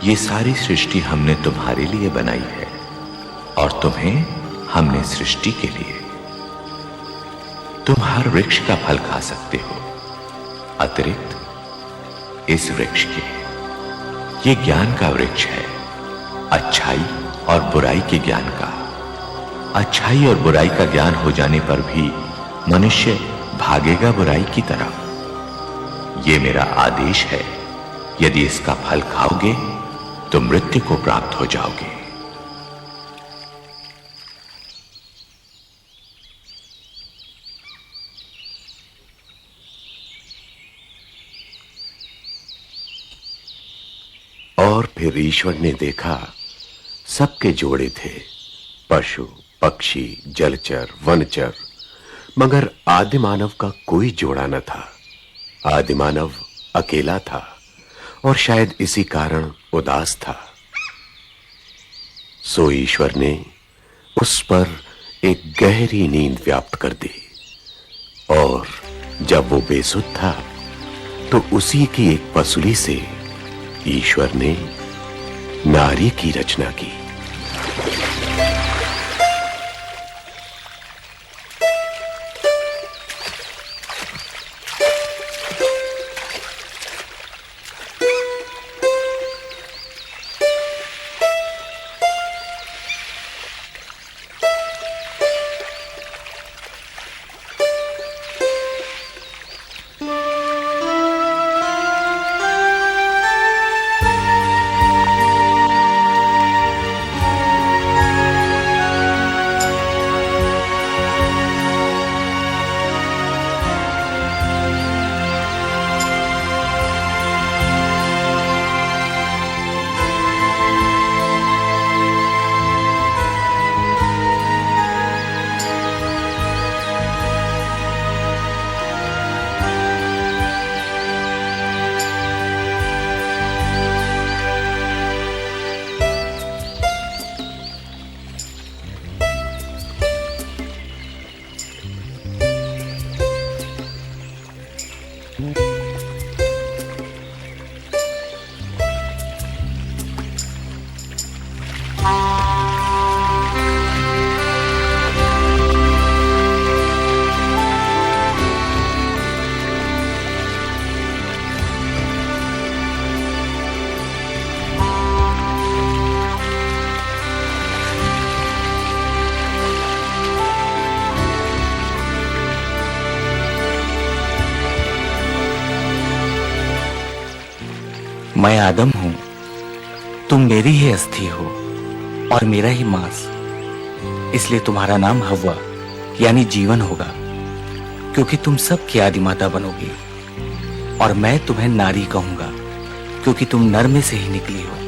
ये सारी सृष्टि हमने तुम्हारे लिए बनाई है और तुम्हें हमने सृष्टि के लिए। तुम हर वृक्ष का फल खा सकते हो अतिरिक्त इस वृक्ष के। ये ज्ञान का वृक्ष है, अच्छाई और बुराई के ज्ञान का। अच्छाई और बुराई का ज्ञान हो जाने पर भी मनुष्य भागेगा बुराई की तरफ। ये मेरा आदेश है, यदि इसका फल खाओगे तो मृत्यु को प्राप्त हो जाओगे। और फिर ईश्वर ने देखा सबके जोड़े थे, पशु, पक्षी, जलचर, वनचर, मगर आदिमानव का कोई जोड़ा न था। आदिमानव अकेला था और शायद इसी कारण उदास था। सो ईश्वर ने उस पर एक गहरी नींद व्याप्त कर दी और जब वो बेसुध था तो उसी की एक पसुली से ईश्वर ने नारी की रचना की। मैं आदम हूं, तुम मेरी ही अस्थि हो और मेरा ही मांस, इसलिए तुम्हारा नाम हव्वा यानी जीवन होगा, क्योंकि तुम सब की आदिमाता बनोगी। और मैं तुम्हें नारी कहूंगा, क्योंकि तुम नर में से ही निकली हो।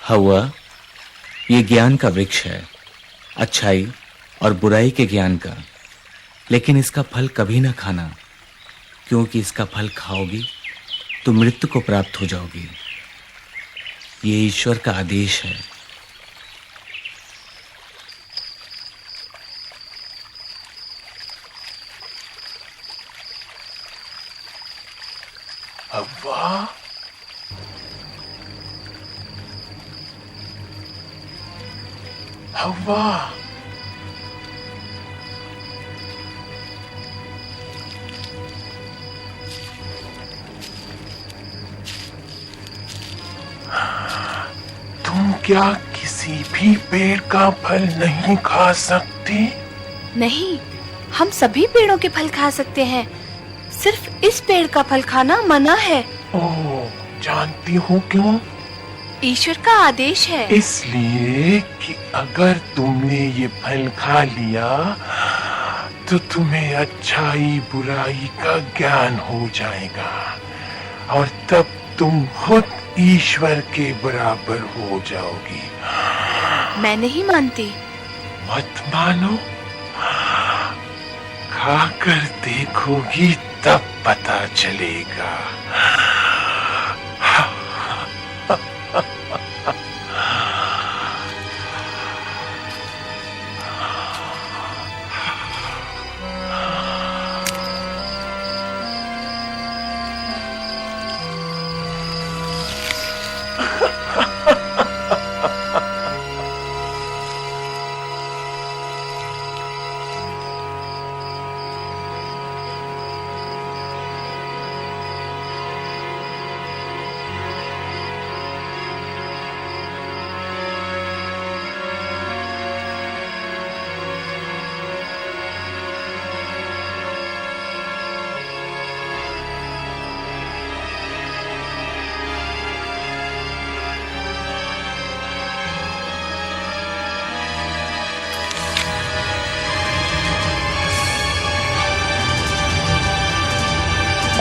हव्वा, ये ज्ञान का वृक्ष है, अच्छाई और बुराई के ज्ञान का, लेकिन इसका फल कभी ना खाना, क्योंकि इसका फल खाओगी तो मृत्यु को प्राप्त हो जाओगी। ये ईश्वर का आदेश है। हव्वा, हव्वा, तुम क्या किसी भी पेड़ का फल नहीं खा सकती? नहीं, हम सभी पेड़ों के फल खा सकते हैं। सिर्फ इस पेड़ का फल खाना मना है। ओह, जानती हो क्यों? ईश्वर का आदेश है। इसलिए कि अगर तुमने ये फल खा लिया तो तुम्हें अच्छाई बुराई का ज्ञान हो जाएगा और तब तुम खुद ईश्वर के बराबर हो जाओगी। मैं नहीं मानती। मत मानो, खाकर देखोगी तब पता चलेगा।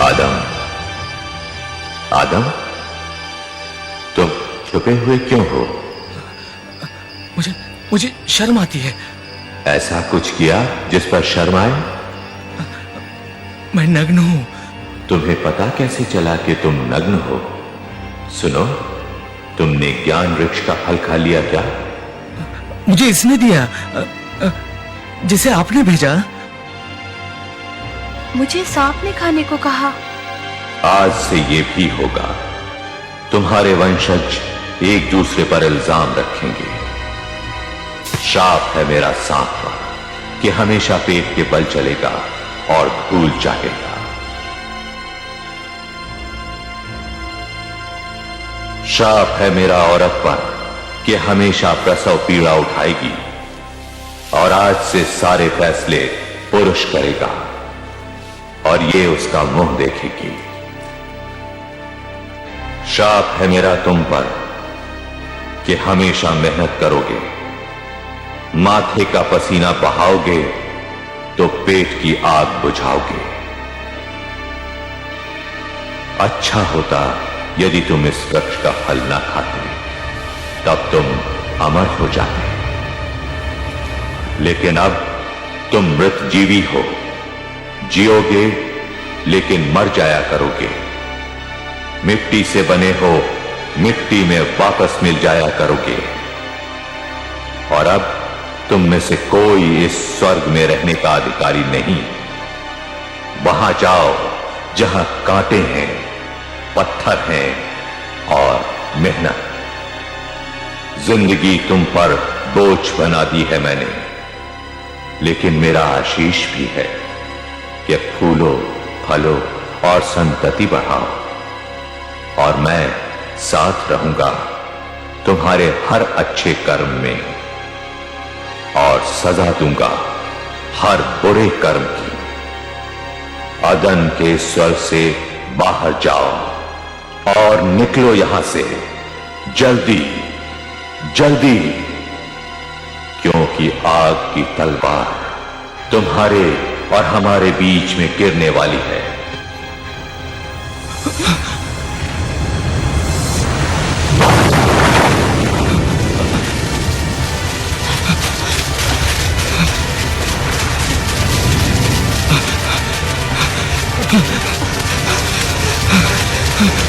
आदम, आदम, तुम छुपे हुए क्यों हो? मुझे शर्म आती है। ऐसा कुछ किया जिस पर शर्म आए? मैं नग्न हूं। तुम्हें पता कैसे चला कि तुम नग्न हो? सुनो, तुमने ज्ञान वृक्ष का फल खा लिया क्या? मुझे इसने दिया, जिसे आपने भेजा। मुझे सांप ने खाने को कहा। आज से ये भी होगा। तुम्हारे वंशज एक दूसरे पर इल्जाम रखेंगे। श्राप है मेरा सांप पर कि हमेशा पेट के बल चलेगा और धूल चाटेगा। श्राप है मेरा औरत पर कि हमेशा प्रसव पीड़ा उठाएगी और आज से सारे फैसले पुरुष करेगा और ये उसका मुंह देखेगी। श्राप है मेरा तुम पर कि हमेशा मेहनत करोगे, माथे का पसीना बहाओगे तो पेट की आग बुझाओगे। अच्छा होता यदि तुम इस वृक्ष का फल ना खाते, तब तुम अमर हो जाते। लेकिन अब तुम मृत जीवी हो, जियोगे लेकिन मर जाया करोगे। मिट्टी से बने हो, मिट्टी में वापस मिल जाया करोगे। और अब तुम में से कोई इस स्वर्ग में रहने का अधिकारी नहीं। वहां जाओ जहां कांटे हैं, पत्थर हैं और मेहनत। जिंदगी तुम पर बोझ बना दी है मैंने, लेकिन मेरा आशीष भी है कि फूलो, फलो और संतति बढ़ाओ। और मैं साथ रहूंगा तुम्हारे हर अच्छे कर्म में और सजा दूंगा हर बुरे कर्म की। अदन के स्वर से बाहर जाओ और निकलो यहां से जल्दी जल्दी, क्योंकि आग की तलवार तुम्हारे और हमारे बीच में गिरने वाली है। Huh?